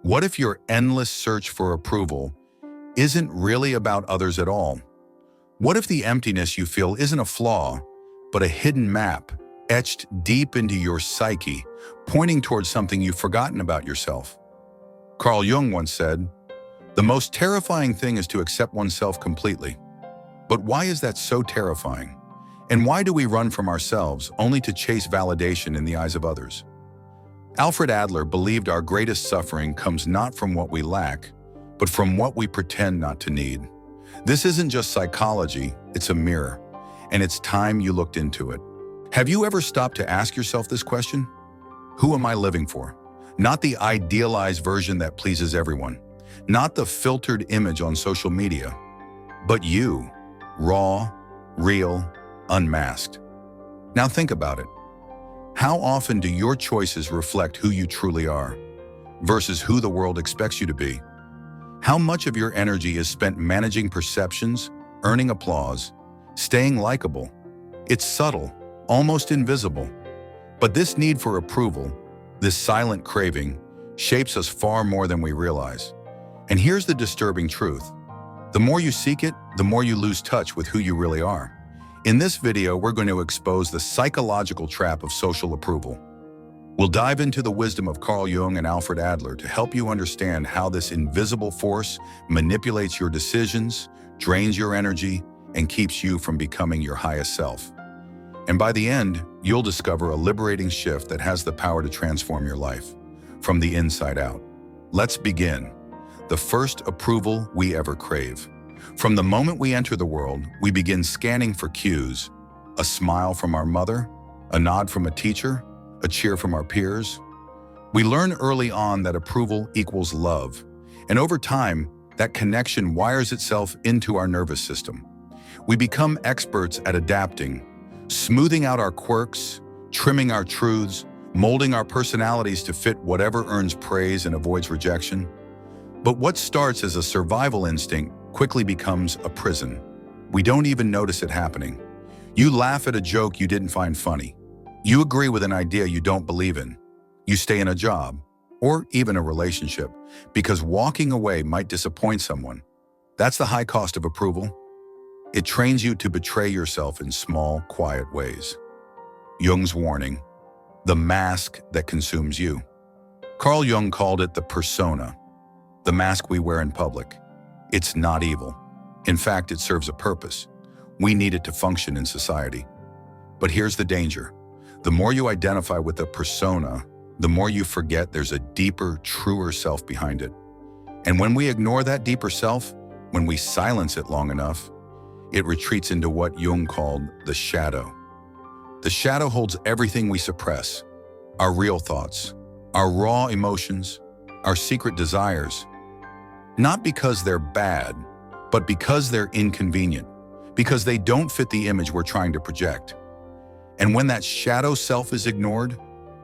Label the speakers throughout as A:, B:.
A: What if your endless search for approval isn't really about others at all? What if the emptiness you feel isn't a flaw, but a hidden map etched deep into your psyche, pointing towards something you've forgotten about yourself? Carl Jung once said, "The most terrifying thing is to accept oneself completely." But why is that so terrifying? And why do we run from ourselves only to chase validation in the eyes of others? Alfred Adler believed our greatest suffering comes not from what we lack, but from what we pretend not to need. This isn't just psychology, it's a mirror, and it's time you looked into it. Have you ever stopped to ask yourself this question? Who am I living for? Not the idealized version that pleases everyone, not the filtered image on social media, but you, raw, real, unmasked. Now think about it. How often do your choices reflect who you truly are versus who the world expects you to be? How much of your energy is spent managing perceptions, earning applause, staying likable? It's subtle, almost invisible. But this need for approval, this silent craving, shapes us far more than we realize. And here's the disturbing truth. The more you seek it, the more you lose touch with who you really are. In this video, we're going to expose the psychological trap of social approval. We'll dive into the wisdom of Carl Jung and Alfred Adler to help you understand how this invisible force manipulates your decisions, drains your energy, and keeps you from becoming your highest self. And by the end, you'll discover a liberating shift that has the power to transform your life from the inside out. Let's begin. The first approval we ever crave. From the moment we enter the world, we begin scanning for cues. A smile from our mother, a nod from a teacher, a cheer from our peers. We learn early on that approval equals love, and over time, that connection wires itself into our nervous system. We become experts at adapting, smoothing out our quirks, trimming our truths, molding our personalities to fit whatever earns praise and avoids rejection. But what starts as a survival instinct quickly becomes a prison. We don't even notice it happening. You laugh at a joke you didn't find funny. You agree with an idea you don't believe in. You stay in a job, or even a relationship, because walking away might disappoint someone. That's the high cost of approval. It trains you to betray yourself in small, quiet ways. Jung's warning, the mask that consumes you. Carl Jung called it the persona, the mask we wear in public. It's not evil. In fact, it serves a purpose. We need it to function in society. But here's the danger. The more you identify with the persona, the more you forget there's a deeper, truer self behind it. And when we ignore that deeper self, when we silence it long enough, it retreats into what Jung called the shadow. The shadow holds everything we suppress, our real thoughts, our raw emotions, our secret desires. Not because they're bad, but because they're inconvenient, because they don't fit the image we're trying to project. And when that shadow self is ignored,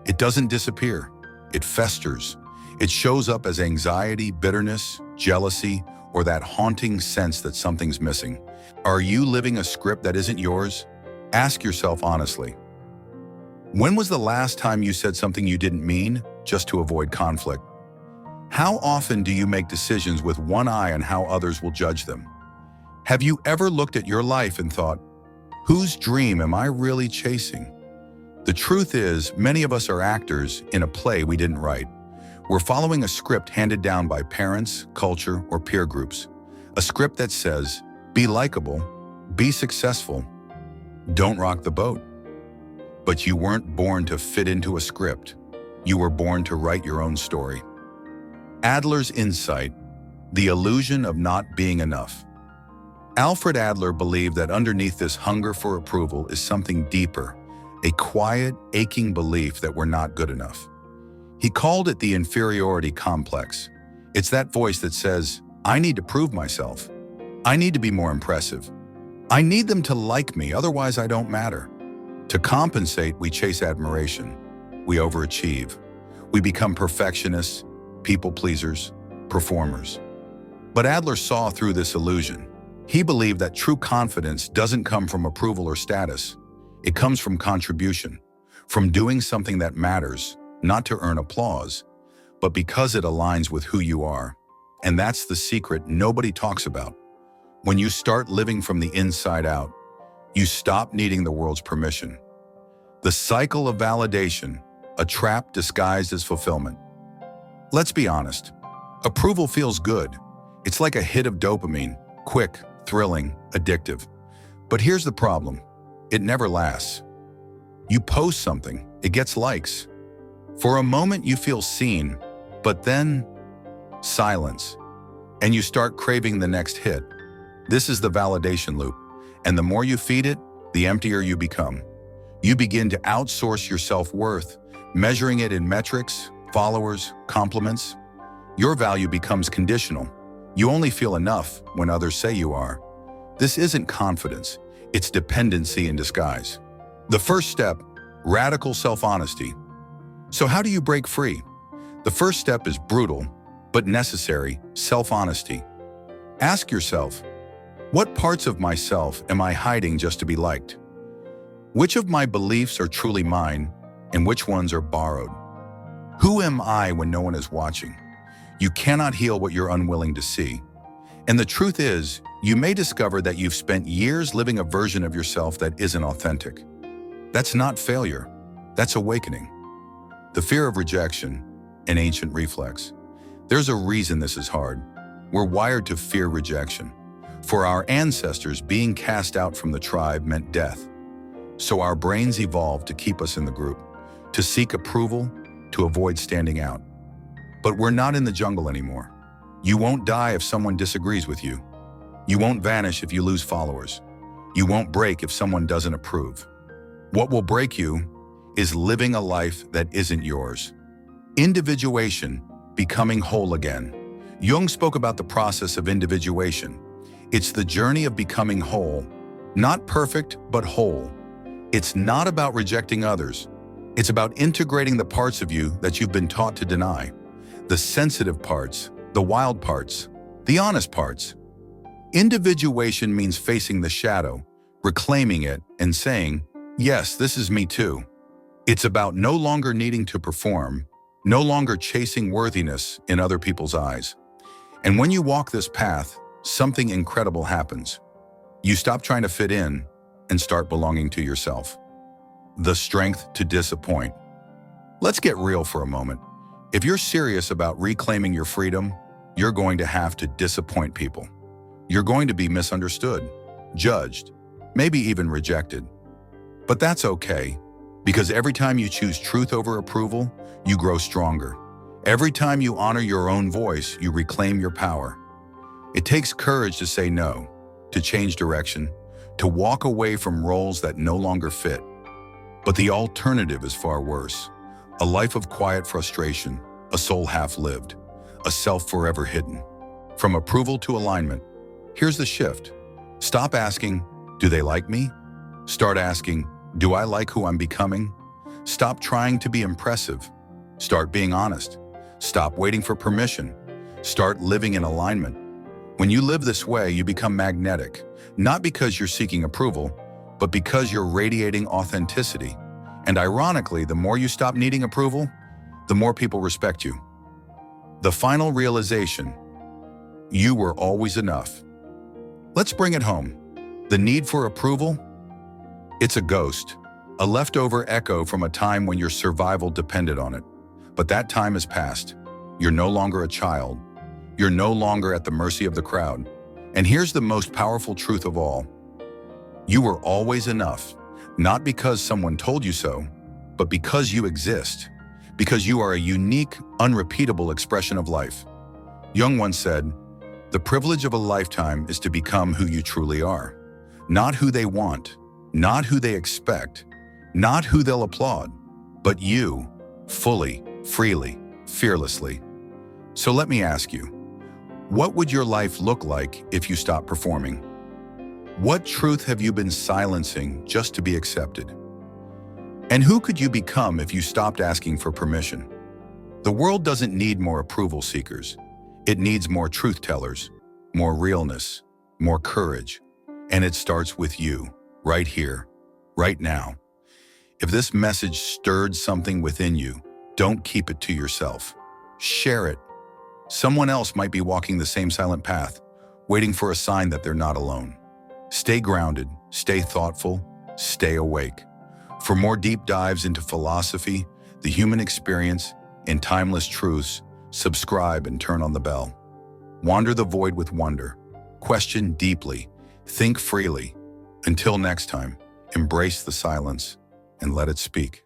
A: it doesn't disappear, it festers. It shows up as anxiety, bitterness, jealousy, or that haunting sense that something's missing. Are you living a script that isn't yours? Ask yourself honestly. When was the last time you said something you didn't mean just to avoid conflict? How often do you make decisions with one eye on how others will judge them? Have you ever looked at your life and thought, whose dream am I really chasing? The truth is, many of us are actors in a play we didn't write. We're following a script handed down by parents, culture, or peer groups. A script that says, be likable, be successful, don't rock the boat. But you weren't born to fit into a script. You were born to write your own story. Adler's insight, the illusion of not being enough. Alfred Adler believed that underneath this hunger for approval is something deeper, a quiet, aching belief that we're not good enough. He called it the inferiority complex. It's that voice that says, I need to prove myself. I need to be more impressive. I need them to like me, otherwise I don't matter. To compensate, we chase admiration. We overachieve. We become perfectionists, people pleasers, performers. But Adler saw through this illusion. He believed that true confidence doesn't come from approval or status. It comes from contribution, from doing something that matters, not to earn applause, but because it aligns with who you are. And that's the secret nobody talks about. When you start living from the inside out, you stop needing the world's permission. The cycle of validation, a trap disguised as fulfillment. Let's be honest. Approval feels good. It's like a hit of dopamine, quick, thrilling, addictive. But here's the problem. It never lasts. You post something, it gets likes. For a moment you feel seen, but then silence. And you start craving the next hit. This is the validation loop. And the more you feed it, the emptier you become. You begin to outsource your self-worth, measuring it in metrics, followers, compliments. Your value becomes conditional. You only feel enough when others say you are. This isn't confidence, it's dependency in disguise. The first step, radical self-honesty. So how do you break free? The first step is brutal, but necessary, self-honesty. Ask yourself, what parts of myself am I hiding just to be liked? Which of my beliefs are truly mine, and which ones are borrowed? Who am I when no one is watching? You cannot heal what you're unwilling to see. And the truth is, you may discover that you've spent years living a version of yourself that isn't authentic. That's not failure, that's awakening. The fear of rejection, an ancient reflex. There's a reason this is hard. We're wired to fear rejection. For our ancestors, being cast out from the tribe meant death. So our brains evolved to keep us in the group, to seek approval, to avoid standing out. But we're not in the jungle anymore. You won't die if someone disagrees with you. You won't vanish if you lose followers. You won't break if someone doesn't approve. What will break you is living a life that isn't yours. Individuation, becoming whole again. Jung spoke about the process of individuation. It's the journey of becoming whole, not perfect, but whole. It's not about rejecting others. It's about integrating the parts of you that you've been taught to deny. The sensitive parts, the wild parts, the honest parts. Individuation means facing the shadow, reclaiming it, and saying, yes, this is me too. It's about no longer needing to perform, no longer chasing worthiness in other people's eyes. And when you walk this path, something incredible happens. You stop trying to fit in and start belonging to yourself. The strength to disappoint. Let's get real for a moment. If you're serious about reclaiming your freedom, you're going to have to disappoint people. You're going to be misunderstood, judged, maybe even rejected. But that's okay, because every time you choose truth over approval, you grow stronger. Every time you honor your own voice, you reclaim your power. It takes courage to say no, to change direction, to walk away from roles that no longer fit. But the alternative is far worse. A life of quiet frustration, a soul half-lived, a self forever hidden. From approval to alignment, here's the shift. Stop asking, do they like me? Start asking, do I like who I'm becoming? Stop trying to be impressive. Start being honest. Stop waiting for permission. Start living in alignment. When you live this way, you become magnetic, not because you're seeking approval, but because you're radiating authenticity. And ironically, the more you stop needing approval, the more people respect you. The final realization, you were always enough. Let's bring it home. The need for approval? It's a ghost, a leftover echo from a time when your survival depended on it. But that time has passed. You're no longer a child. You're no longer at the mercy of the crowd. And here's the most powerful truth of all. You were always enough, not because someone told you so, but because you exist, because you are a unique, unrepeatable expression of life. Jung once said, the privilege of a lifetime is to become who you truly are, not who they want, not who they expect, not who they'll applaud, but you, fully, freely, fearlessly. So let me ask you, what would your life look like if you stopped performing? What truth have you been silencing just to be accepted? And who could you become if you stopped asking for permission? The world doesn't need more approval seekers. It needs more truth tellers, more realness, more courage. And it starts with you, right here, right now. If this message stirred something within you, don't keep it to yourself. Share it. Someone else might be walking the same silent path, waiting for a sign that they're not alone. Stay grounded, stay thoughtful, stay awake. For more deep dives into philosophy, the human experience, and timeless truths, subscribe and turn on the bell. Wander the void with wonder. Question deeply. Think freely. Until next time, embrace the silence and let it speak.